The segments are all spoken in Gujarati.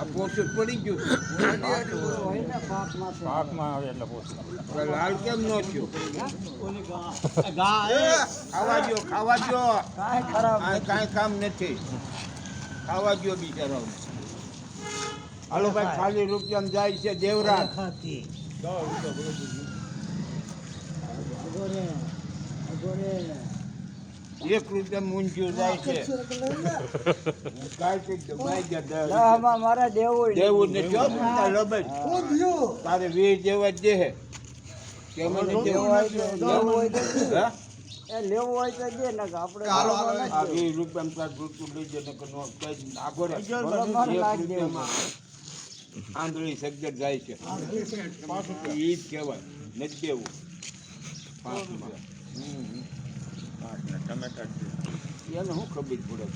આ પોસું પડી ગયું પાકમાં આવે એટલે પોસું. લાલ કેમ ન થયું ખાવા દો કાંઈ કામ નથી ખાવા દો બિચારાઓને હાલો ભાઈ ખાલી રૂપિયામાં જાય છે દેવરાજ એક રૂપિયા મૂંઝ્યું જાય છે મારા દેવું ને જો તારે વીર જેવા જ દે કેમ લેવું હોય તો દે ને આપણે આ 20 રૂપિયામાં રૂપિયા લઈ જાય આગો આંધળી સજ્જડ જાય છે ઈ જ કહેવાય નથી દેવું 5 ટમેટા એને શું ખબર પડે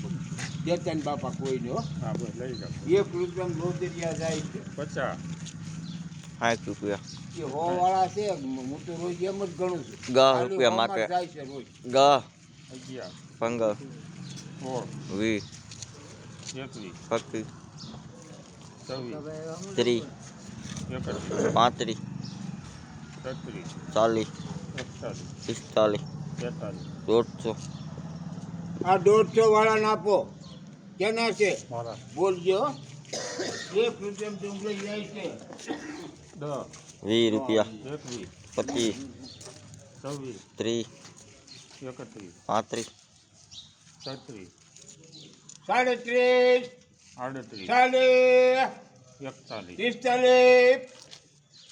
દેતા ને બાપા કોઈને હો હા બસ લઈ જાઓ. 1 રૂપિયામાં લોદરિયા જાય છે 50 રૂપિયા એ 100 વાળા છે હું તો રોજ એમ જ ગણું છું 10 રૂપિયા માટે જાય છે રોજ 10 11 15 16 20 21 25 24 30 31 40 41 45 150 આ 150 વાળા નાપો કેના છે મારા બોલજો 1 રૂપિયામાં ડુંગળી જાય છે 10 20 રૂપિયા 21 25 24 30 31 35 33 38 41 45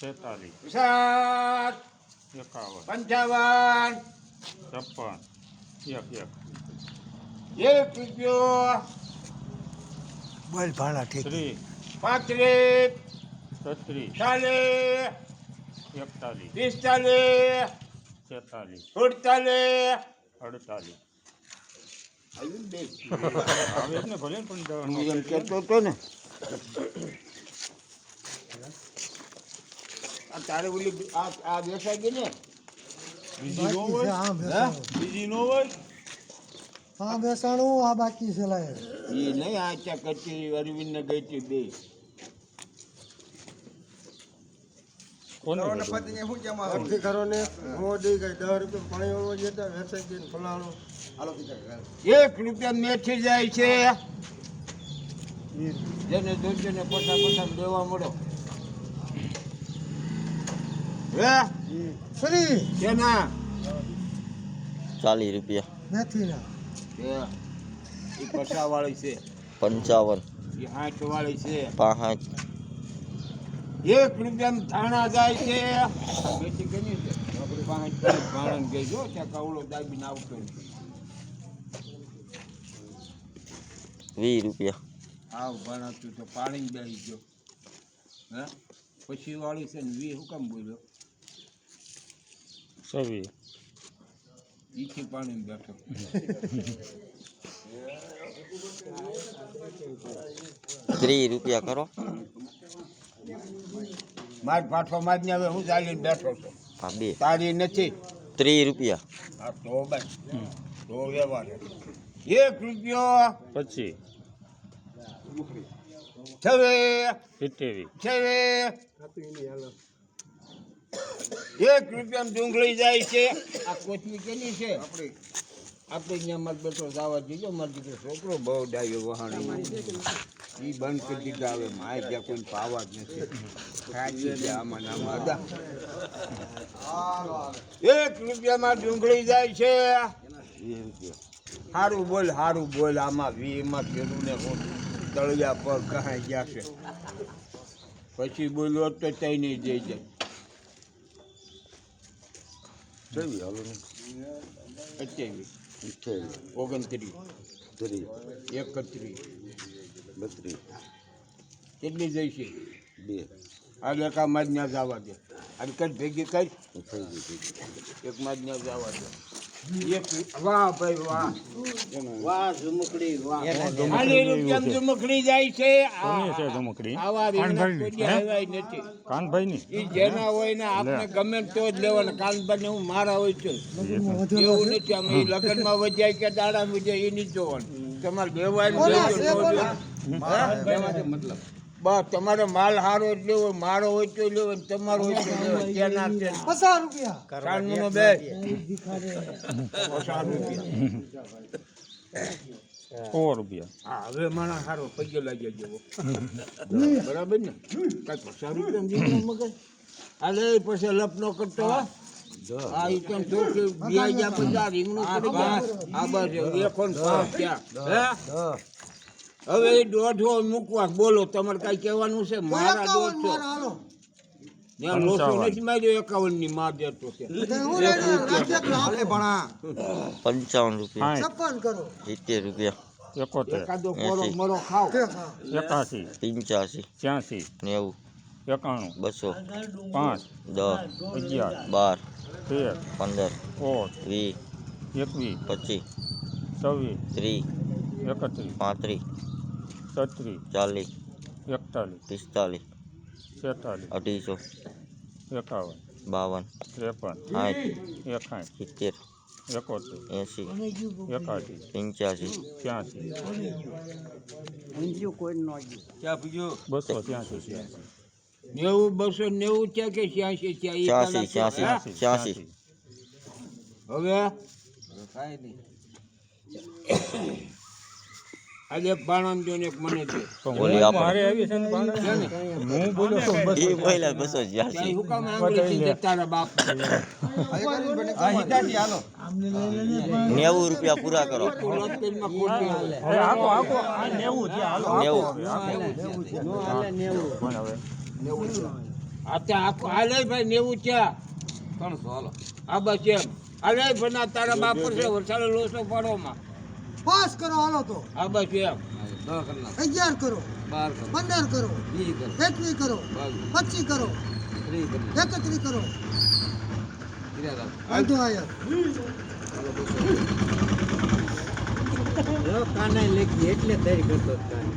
46 7 51 55 56 1 રૂપિયો બોલ ભાડા ઠીક 35 33 40 41 45 46 47 48 આવ્યું બે આવે જ ને ભલે ને પણ હું એમ કહેતો હતો ને આ તારે ઓલી આ બેસાઈ ગઈ ને બીજી નો હોય બીજી નો હોય હા બેસાણું આ બાકી છે લાય એ નહીં આ ચા કચેરી અરવિંદ ને ગઈ હતી બે કોને કરો ને મોદી ગઈ 10 રૂપિયા પાણી વાળવા જતા વેચાઈ ગઈ ફલાણું 1 રૂપિયા મેથી જાય છે જેને જોજો ને પછા દેવા મળો હે ફરી કેના 40 રૂપિયા નથી ના એ પછા વાળી છે 55 એ 60 વાળી છે 65 1 રૂપિયામાં ધાણા જાય છે મેથી ગણી છે આપણે 5 ભાણન ગઈ જો ત્યાં કાવડો દાબીને આવતો 20 રૂપિયા આવ ભણાતું તો પાણી બેસી ગયો હે પછી વાળી છે ને 20 હું કામ બોલ્યો 26 ઈથી પાણી બેઠો 30 રૂપિયા કરો માર પાછો માજ ને હવે હું ચાલીને બેઠો છું આ બે તારી નથી 30 રૂપિયા આ તો બસ તો વ્યવહાર 1 રૂપિયો પછી 27 1 રૂપિયામાં ડુંગળી જાય છે આ કોથમી કેની છે આપણે અહીંયા માર બેઠો જવા દીધો મારો દીકરો છોકરો બહુ ડાયો વહાણી એ બંધ કરી દીધા હવે માય ત્યાં કોઈ પાવા જ નથી ખાઈ ગયા આમાં નામાં હતા 1 રૂપિયામાં ડુંગળી જાય છે 20 રૂપિયા સારું બોલ આમાં 20 માં ફેરું ને તળિયા પર કહાઈ ગયા છે પછી બોલ્યો તો તઈ નહીં જઈ જાય 28 29 31 32 કેટલી જઈશે 2 આ લેખા માં જ ના જવા દે અને કઈ ભેગી કઈ એક માં જ ના જવા દે વાહ ભાઈ વાહ વાહ ઝુમકડી વાહ 40 રૂપિયામાં ઝુમકડી જાય છે કોની છે ઝુમકડી? આવા રીંગણા કોઈ આવ્યા નથી કાનભાઈ ની ઈ જેના હોય ને આપણે ગમે તો જ લેવાના કાનભાઈ હું મારા હોય છે એવું નથી અમે ઈ લગ્નમાં વજાય કે દાડા વજાય એ નહીં જોવાનું તમારે દેવાય મતલબ બસ તમારે માલ સારો જ લેવો, મારો હોય તો લેવો, તમારો હોય તો લેવો. ક્યાં ના છે? 50 રૂપિયા. કાનૂનો બે 50 રૂપિયા. 100 રૂપિયા. હા, હવે માણસ સારો પૈયો લાગ્યો જેવો. બરાબર ને? કઈ 50 રૂપિયા દીધો મગજ. હાલે પછી લપ નો કરતો હો. આ ઈ કેમ છો કે 2050 રીંગણું પડી ગયા. આ બસ 1.5 ક્યાં? હે? હવે એ 1.5 મૂકવા બોલો, તમારે કઈ કહેવાનું છે? મારા 1.5 હાલો. ત્યાં લોસો નથી માર્યો 51 ની માર દેતો છે. આપણે ભણા 55 રૂપિયા 56 કરો. 70 રૂપિયા 71, એકાદો કોરો મરો ખાવ. 81, 85 86, 90 91, 200 5, 10 11, 12 13, 15 14, 20 21, 25 26, 30 31, 35 33, 40 41, 45 46, 46 47, 52 51, 60 71, 70 81, 85, 283, 90 290 છે કે 86 છે? ઈ 86 86 હવે આજે બાણમ જો ને એક મને દે. બોલી આપણે મારે આવી છે ને ભાણા? હું બોલ્યો તો બસ. એ પહેલા 286 ત્યાં હું કામ આંગળી ચીંધે તારા બાપ? 90 રૂપિયા પૂરા કરો લોટપેનમાં ખોટી આવે. હવે આખો આખો આ 90 છે. હાલો 90 કોણ હવે? આ તો આખું હાલે ભાઈ 90 છે. આ બસ એમ હાલે ભાઈ ના તારા બાપ પર છે વરસાદ લોસો પડોમાં. પાસ કરો હાલો તો. આ બસ એમ 11 કરો. 15 કરો. 21 કરો. 25 કરો. 31 કરો. આજો આયા.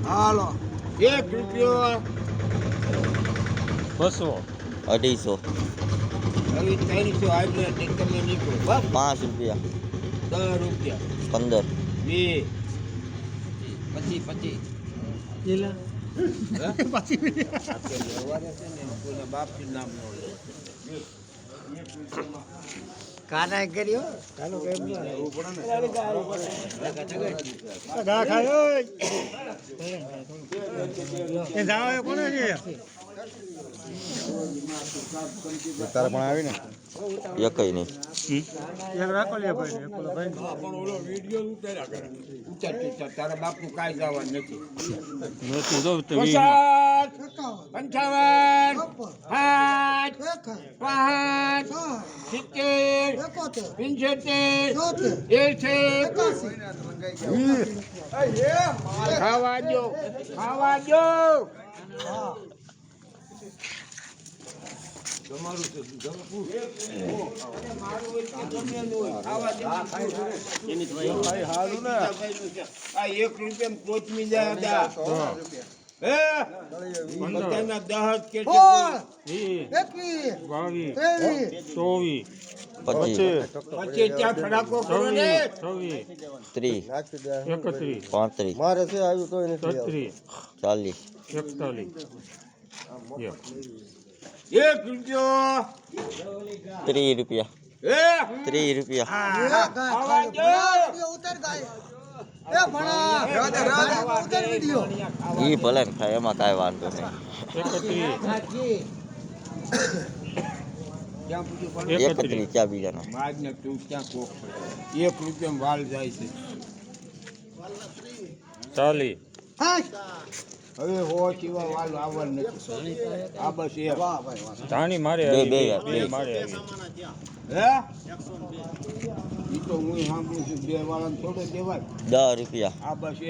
હાલો. 1 રૂપિયો 200, 250 હવે 300 આજે તમે નીકળો બસ. 5 રૂપિયા 10 રૂપિયા 15 2 પછી બાપથી નામ નો લે. કાના કર્યો ગા ખાયો એ જાવ કોને છે? તારે પણ આવી ને એકઈ નહીં એક રાખો લે ભાઈ એકલો ભાઈ. પણ ઓલો વિડીયો ઉતાર્યા કરે. ઉતાર તારા બાપનું કાંઈ જવાનું નથી. મેં તું જો તો 50 55 60 65 70 75 ખાવા દો ખાવા દો. તમારું છે આ 1 રૂપિયા કોચમી જાય હતા. હે બધાના 10 કે છે. 22, 23 24, 25 પછી ત્યાં ખડાકો કરો ને. 26, 30 31, 35 મારે છે આવ્યું તોય નથી 33, 40 41, 1 રૂપિયો 30 રૂપિયા હે 30 રૂપિયા ખાવા દો. ઉતર ગાય એ ભણા ઉતર વિડિયો ઈ ભલે ને ખાય એમાં કાંઈ વાંધો નહીં 31, ક્યાં પૂછ્યું 31 ચા બીજાનો માજ ને તું ક્યાં કોક 1 રૂપિયા વાલ જાય છે. 40, હવે હો સિવા વાલ આવવાનું નથી. આ બસ એ ધાણી મારે બે આવી, બે મારે આવી. હે ઈ તો હું સાંભળું છું 2 વાળાને થોડો દેવાય. 10 રૂપિયા આ બસ એમ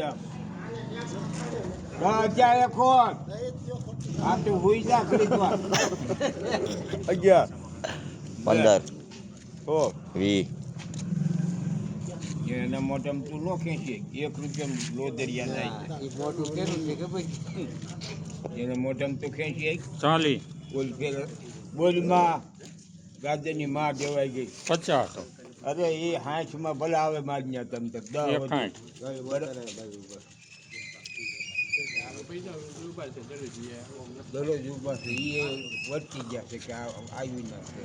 10,000 ખોટ. આ તો હોઈ જા ખરીદવા 11 15 ઓ 20 એના મોઢામાં તું નો ખેંચી 1 રૂપિયા લોદરિયા જાય છે. મોઢું કેનું છે કે ભાઈ એના મોઢામાં તું ખેંચી 40, બોલ ફેર બોલમાં ગાજરની માં દેવાઈ ગઈ. 50, અરે એ 60 ભલે આવે માજ્ઞા તમ તક 10 61, દરરોજ ઊભા છે એ વર્તી ગયા છે કે આવી ના છે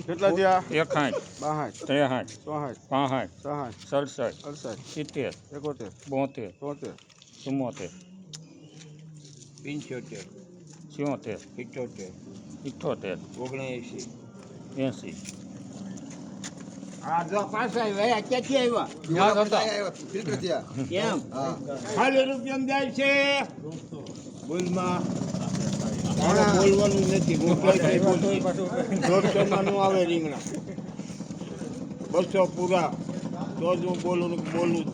કેટલા થયા 61 બાસઠ 63 ચોસઠ 65 68 70 71 72 73 74 75 77 78 78 79 80 આ જો પાછા આવ્યા ક્યાંથી આવ્યા કેમ ખાલી રૂપિયા જાય છે બોલમાં તારે બોલવાનું નથી દોઢસોમાં નું આવે રીંગણા 200 પૂરા તો જ હું બોલું જ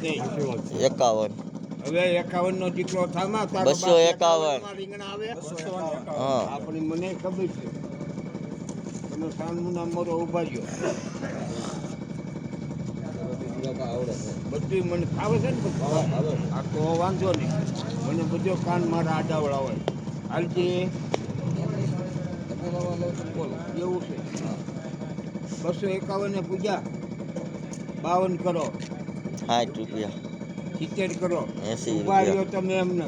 નહીં 51 હવે 51 નો દીકરો થામા 251. રીંગણા આવે હા આપણી મને ખબર છે તમે સાંજના મોરો ઉભા રહ્યો બધું મને ફાવે છે ને બધું આ તો વાંધો નહીં મને બધો કાન મારા આડાવડા હોય હાલજી એવું છે 251 પૂજા 52 કરો 60 રૂપિયા 70 કરો 80 ઉભા રહ્યો રૂપિયા તમે એમને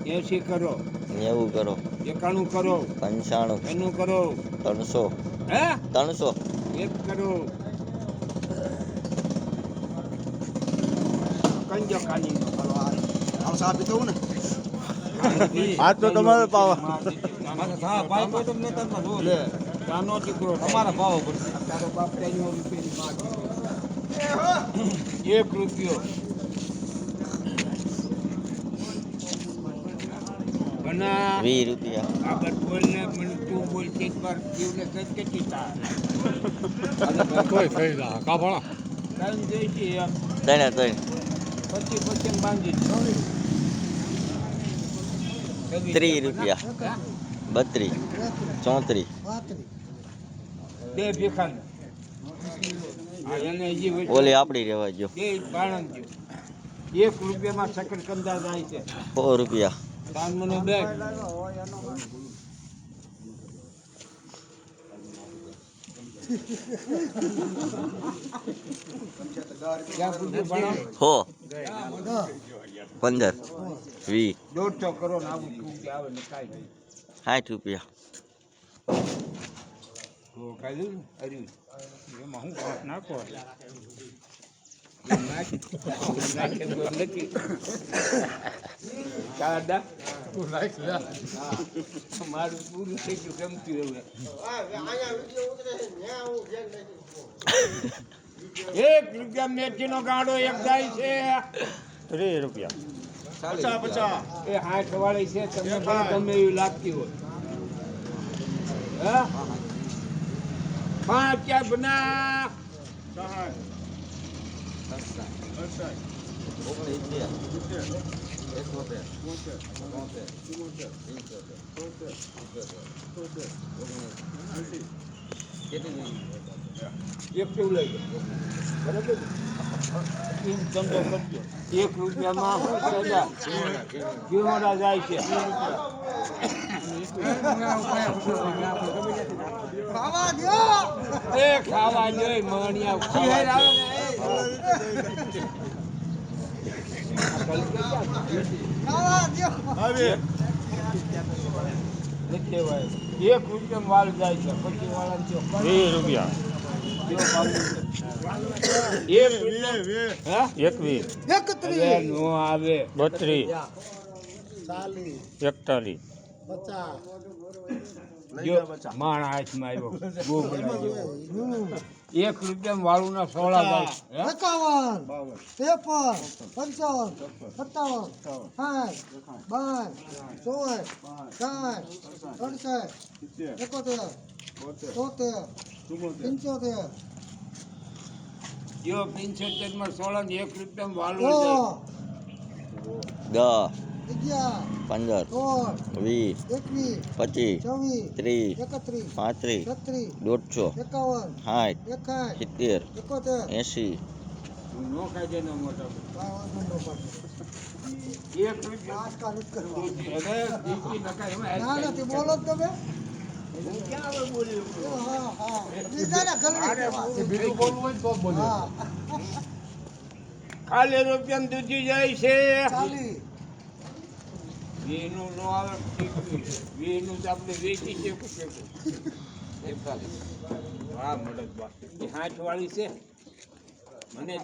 80 કરો 90 કરો 91 કરો 95 એનું કરો 300 હે 300 એક કરો કંજો કાની કરો આમ સાબિત હોવું ને આજ તો તમારે પાવા લે તાનો દીકરો તમારા ભાવ પર તારો બાપ તેનો રૂપિયાની માગ 1 રૂપિયો બના 20 રૂપિયા આગળ બોલ ને મને તું બોલ કે પર જીવને કઈ કેટલી તાર કાન દેખી તને પછી બાંધી 30 રૂપિયા 32 34 બે ભીખાન એને હજી વચ્ચે ઓલી આપડી રહેવા જો બે બાણંદ જો 1 રૂપિયામાં શકરકંદા જાય છે 4 રૂપિયા તાનમનો બેગ ક્યાં પૂછ્યું ભણાવ 4 15 20 150 કરો ને આવું તું કે આવે ને કાંઈ નહીં 60 રૂપિયા તો કાંઈ દઉં ને હર્યું એમાં હું વાત નાખો મારું પૂરું થઈ ગયું ગમતું હવે 1 રૂપિયા મેથીનો ગાડો એક જાય છે 30 રૂપિયા 50 એ 60 વાળી છે તમને ભલે ગમે એવી લાગતી હોય હા 5 ક્યાં બના 1 લઈ બરાબર ધંધો કરજો 1 રૂપિયામાં જીવડા જાય છે ખાવા જોઈએ મણિયા 1 રૂપિયા વાલ જાય છે પછી વાળા 20 રૂપિયા 21 નો આવે 32 41 જો માણ હાથમાં આવ્યો ગોગડા જેવો 1 રૂપિયા વાળું ના 16 જાય 75 માં 16 ને 1 રૂપિયા વાળું જાય 10 15 20 25 30 35 150 60 નો કાઢે નો મોટો 1 રૂપિયા દીકી નકાય એમાં હું ક્યાં હવે બોલ્યો બીજું બોલવું હોય તો બોલ્યો ખાલી રૂપિયા દૂધી જાય છે વીનું નો આવે વીનું તો આપણે વેચી છે વાહ મળદ બા એ 60 વાળી છે મને